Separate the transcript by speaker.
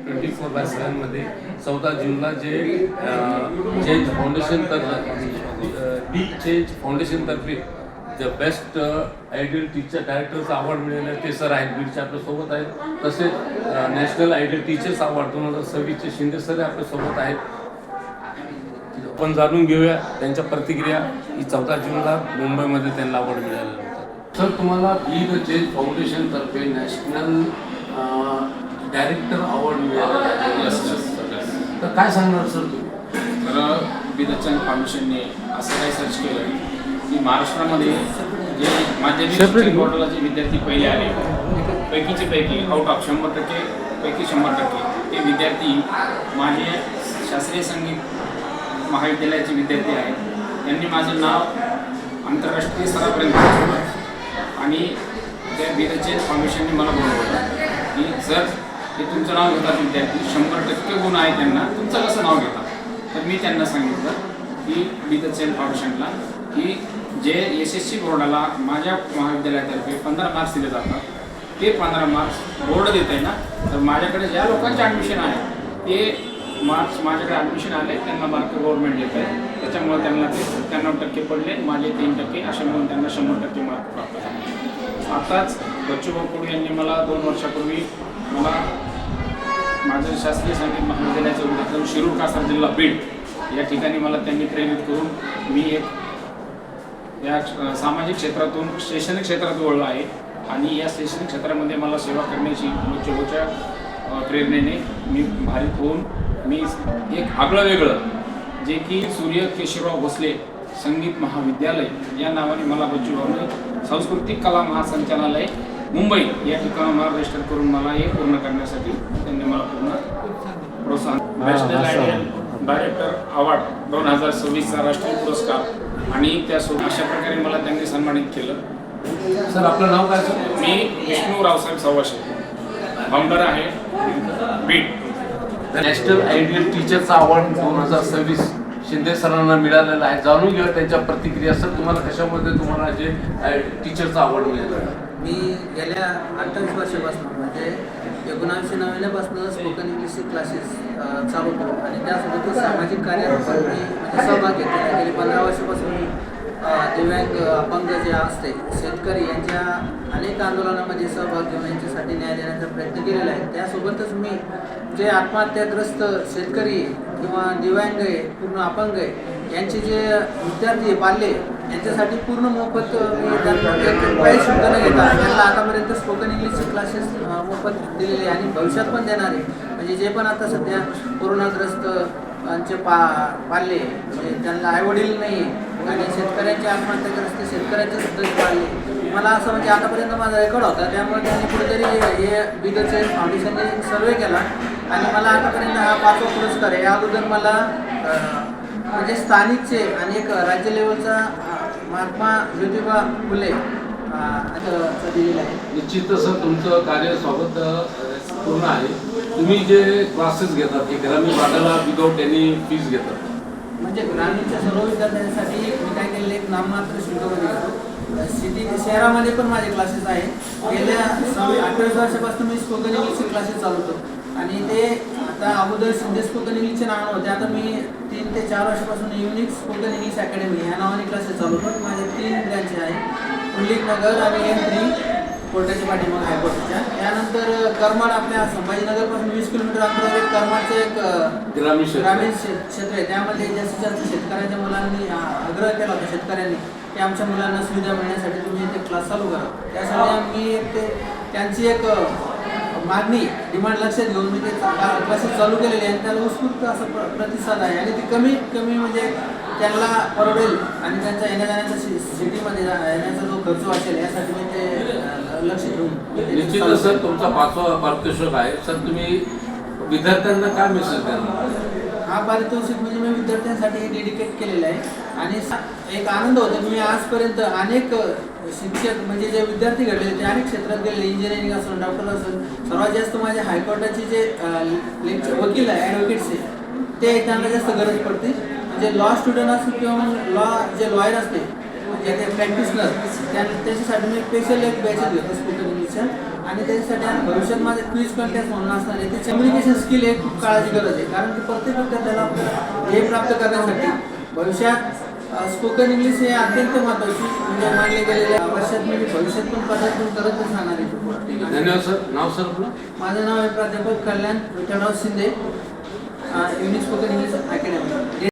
Speaker 1: 24/7 मध्ये 14 जूनला जे चेंज फाउंडेशन तर्फे द बेस्ट आयडियल टीचर डायरेक्टरचा अवॉर्ड मिळालेला ते सर आहेत, बीडचे आपल्यासोबत आहेत. तसेच नॅशनल आयडियल टीचर्स अवॉर्ड 2026चे शिंदे सर आपल्यासोबत आहेत. आपण जाणून घेऊया त्यांच्या प्रतिक्रिया. ही 14 जूनला मुंबईमध्ये त्यांना अवॉर्ड मिळालेला होता. सर, तुम्हाला बी द चेंज फाउंडेशन तर्फे नॅशनल डायरेक्टर अवॉर्ड मिळालेला आहे. तर काय सांगणार सर तुम्ही?
Speaker 2: तर बी द चेंज फाउंडेशनने असं काही सर्च केलं की महाराष्ट्रामध्ये जे माध्यमिक शिक्षण बोर्डाला जे विद्यार्थी पहिले आले पैकीचे पैकी आउट ऑफ 100% पैकी 100% ते विद्यार्थी माझे शास्त्रीय संगीत महाविद्यालयाचे विद्यार्थी आहेत. यांनी माझं नाव आंतरराष्ट्रीय स्तरापर्यंत पोहोचवलं आणि त्या बी द चेंज फाउंडेशनने मला बोलवलं की सर, हे तुमचं नाव घेतात विद्यार्थी, 100% गुण आहे त्यांना, तुमचं कसं नाव घेतात? तर मी त्यांना सांगितलं की बी द चेंज फाउंडेशनला की जे SSC बोर्डाला माझ्या महाविद्यालयातर्फे 15 मार्क्स दिले जातात, ते 15 मार्क्स बोर्ड देत आहे ना, तर माझ्याकडे ज्या लोकांचे ॲडमिशन आहे ते मार्क्स माझ्याकडे ॲडमिशन आले, त्यांना मार्क गव्हर्नमेंट देत आहे. त्याच्यामुळे त्यांना ते 97% पडले, माझे 3% असे म्हणून त्यांना 100% मार्क प्राप्त झाले. आताच बच्चूभाऊ कडू यांनी मला 2 वर्षापूर्वी मला माझं शास्त्रीय संगीत महाविद्यालयाचं उद्घाटन शिरूर कासार जिल्हा बीड या ठिकाणी मला त्यांनी प्रेरित करून मी एक या सामाजिक क्षेत्रातून शैक्षणिक क्षेत्रात वळलो आहे आणि या शैक्षणिक क्षेत्रामध्ये मला सेवा करण्याची बच्चूभाऊच्या प्रेरणेने मी भारित होऊन मी एक आगळं वेगळं जे की सूर्य केशवराव भोसले संगीत महाविद्यालय या नावाने मला बच्चूभाऊने सांस्कृतिक कला महासंचालनालय मुंबई या ठिकाणी मला रजिस्टर करून मला हे पूर्ण करण्यासाठी त्यांनी मला पूर्ण प्रोत्साहन. नॅशनल आयडियल डायरेक्टर अवॉर्ड 2026चा राष्ट्रीय पुरस्कार आणि त्यासोबत अशा प्रकारे मला त्यांनी सन्मानित केलं.
Speaker 1: सर, आपलं नाव काय सर?
Speaker 2: मी विष्णू रावसाहेब सवाशे, फाउंडर आहे बीड.
Speaker 1: नॅशनल आयडियल टीचरचा अवॉर्ड 2026 शिंदे सरांना मिळालेला आहे. जाणून घेऊया त्यांच्या प्रतिक्रिया. सर, तुम्हाला कशामध्ये तुम्हाला जे टीचरचा अवॉर्ड मिळाला?
Speaker 3: मी गेल्या 28 वर्षापासून म्हणजे 1999 स्पोकन इंग्लिश क्लासेस चालवतो आणि त्यासोबत सामाजिक कार्यात मी म्हणजे सहभाग घेतो. गेली 15 वर्षापासून मी दिव्यांग अपंग जे असते शेतकरी यांच्या अनेक आंदोलनामध्ये सहभाग घेऊन यांच्यासाठी न्याय देण्याचा प्रयत्न केलेला आहे. त्यासोबतच मी जे आत्महत्याग्रस्त शेतकरी किंवा दिव्यांग आहे, पूर्ण अपंग आहे, यांचे जे विद्यार्थी पाल्ले यांच्यासाठी पूर्ण मोफत मी त्यांना काही शुल्क न घेता त्यांना आतापर्यंत स्पोकन इंग्लिशचे क्लासेस मोफत दिलेले आणि भविष्यात पण देणार आहे. म्हणजे जे पण आता सध्या कोरोनाग्रस्त यांचे पाल्ले म्हणजे त्यांना आईवडील नाही आणि शेतकऱ्यांचे आत्महत्याग्रस्त शेतकऱ्यांचे सुद्धा पाल्ले, मला असं म्हणजे आतापर्यंत माझा रेकॉर्ड होता. त्यामुळे त्यांनी कुठेतरी हे बी द चेंज फाउंडेशनने सर्वे केला आणि मला आतापर्यंत हा 5वा पुरस्कार आहे. या अगोदर मला म्हणजे स्थानिकचे आणि एक राज्य लेवलचा महात्मा ज्योतिबा फुले दिलेला आहे.
Speaker 1: निश्चितच सर, तुमचं कार्य स्वागत पूर्ण आहे. तुम्ही जे क्लासेस घेतात ते ग्रामीण भागाला विदाऊट एनी फीज घेतात?
Speaker 3: म्हणजे ग्रामीणच्या सर्व विद्यार्थ्यांसाठी मी काय केलेलं एक नाममात्र शुल्कामध्ये घेतो. सिटी शहरामध्ये पण माझे क्लासेस आहे. गेल्या 28 वर्षापासून मी स्पोकन इंग्लिशचे क्लासेस चालवतो आणि ते आता अगोदर शिंदे स्पोकन इंग्लिशचे नाव होते. आता मी 3 ते 4 वर्षापासून युनिक स्पोकन इंग्लिश अकॅडमी ह्या नावाने क्लासेस चालवतो. माझे 3 ब्रँच आहे, पुंडलिक नगर आणि M3 कोर्टाच्या पाठीमाग हायकोर्टच्या. त्यानंतर करमाड आपल्या संभाजीनगरपासून 20 किलोमीटर अंतरावर एक करमाडचं एक ग्रामीण क्षेत्र आहे. त्यामध्ये जास्तीत जास्त शेतकऱ्यांच्या मुलांनी आग्रह केला होता शेतकऱ्यांनी की आमच्या मुलांना सुविधा मिळण्यासाठी तुम्ही ते क्लास चालू करा. त्यासाठी मी ते त्यांची एक मागणी डिमांड लक्षात घेऊन मी ते क्लासेस चालू केलेले आणि त्याला उत्स्फूर्त असा प्रतिसाद आहे आणि ती कमीत कमी म्हणजे त्यांना परवडेल आणि त्यांचा येण्या जाण्याचा सिटीमध्ये येण्याचा जो खर्च वाचेल यासाठी मी ते लक्ष ठेवून.
Speaker 1: निश्चितच सर, तुमचा 5वा पारितोषिक आहे. सर, तुम्ही विद्यार्थ्यांना काय मेसेज द्याल?
Speaker 3: हा पारितोषिक म्हणजे मी विद्यार्थ्यांसाठी हे डेडिकेट केलेलं आहे आणि एक आनंद होतो की मी आजपर्यंत अनेक शिक्षक म्हणजे जे विद्यार्थी घडलेले ते अनेक क्षेत्रात गेले, इंजिनिअरिंग असेल, डॉक्टर असेल. सर्वात जास्त माझे हायकोर्टाचे जे वकील आहे ॲडव्होकेट्सचे ते त्यांना जास्त गरज पडते. म्हणजे लॉ स्टुडंट असो किंवा मग लॉ जे लॉयर असते जे ते प्रॅक्टिशनर त्याच्यासाठी मी स्पेशल एक बॅचेस घेतो स्पोकन इंग्लिशच्या आणि त्याच्यासाठी आणि भविष्यात माझे क्विज कॉन्टेस्ट म्हणून असणार आहे ते कम्युनिकेशन स्किल एक खूप काळाची गरज आहे कारण की प्रत्येक विद्यार्थ्याला आपलं ध्येय प्राप्त करण्यासाठी भविष्यात स्पोकन इंग्लिश हे अत्यंत महत्त्वाची म्हणजे मानले गेलेले वर्षात म्हणजे भविष्यात पण पदार्पण करतच राहणार आहे.
Speaker 1: धन्यवाद सर. नाव सर आपलं?
Speaker 3: माझं नाव आहे प्राध्यापक Kalyan Vitthalrao Shinde, unique spoken English academy.